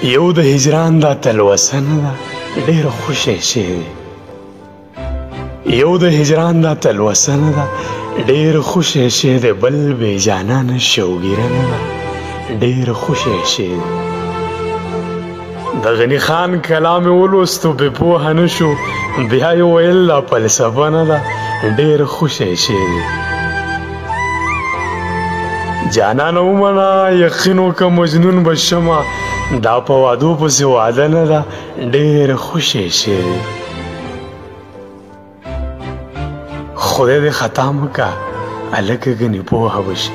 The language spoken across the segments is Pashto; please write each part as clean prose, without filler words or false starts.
یو د هجران دا تلوسه نه ده ډېر خوشی شی دی یو د هجران دا تلوسه نه ده ډېر خوشی شی دی بل بې جانانه شوګیره نه ده ډېر خوشی شی دی د غني خان کلام یې ولوستو بې پوهه نه شو بیا یې ویل دا فلسفه نه ده ډېر خوشی شی دی جانانه ومنه یقین وکړه مجنون به شمه دا په وعدو پسې وعده نه ده ډېر خوشی شی دی خدای دې خطا مه کړه هلکه ګنې پوهه به شي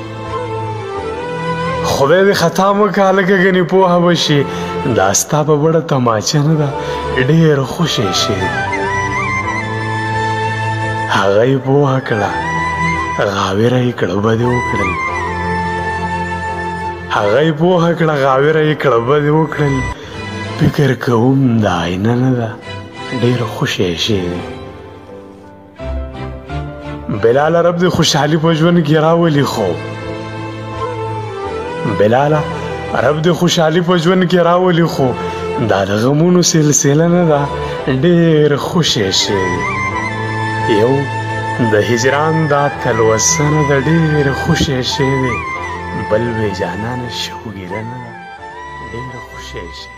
خدای دې خطا مه کړه هلکه ګنې پوهه به شي دا ستا په بړه تماچه نه ده ډېر خوشی شی دی هغه یې پوهه کړه غاویره یې کړه بد یې وکړل هغه یې پوهه کړه غاویره یې کړه بد یې وکړل فکر کوم دا آینه نه ده ډېر خوشی شی دی بلاله رب دې خوشحالي په ژوند کې راولي خو بلاله رب دې خوشحالي په ژوند کې راولي خو دا د غمونو سلسله نه ده ډېر خوشی شی دی یو د هجران دا تلوسه نه ده ډېر خوشی شی دی بل بې جانانه شوګیره نه ده ډېر خوشی شی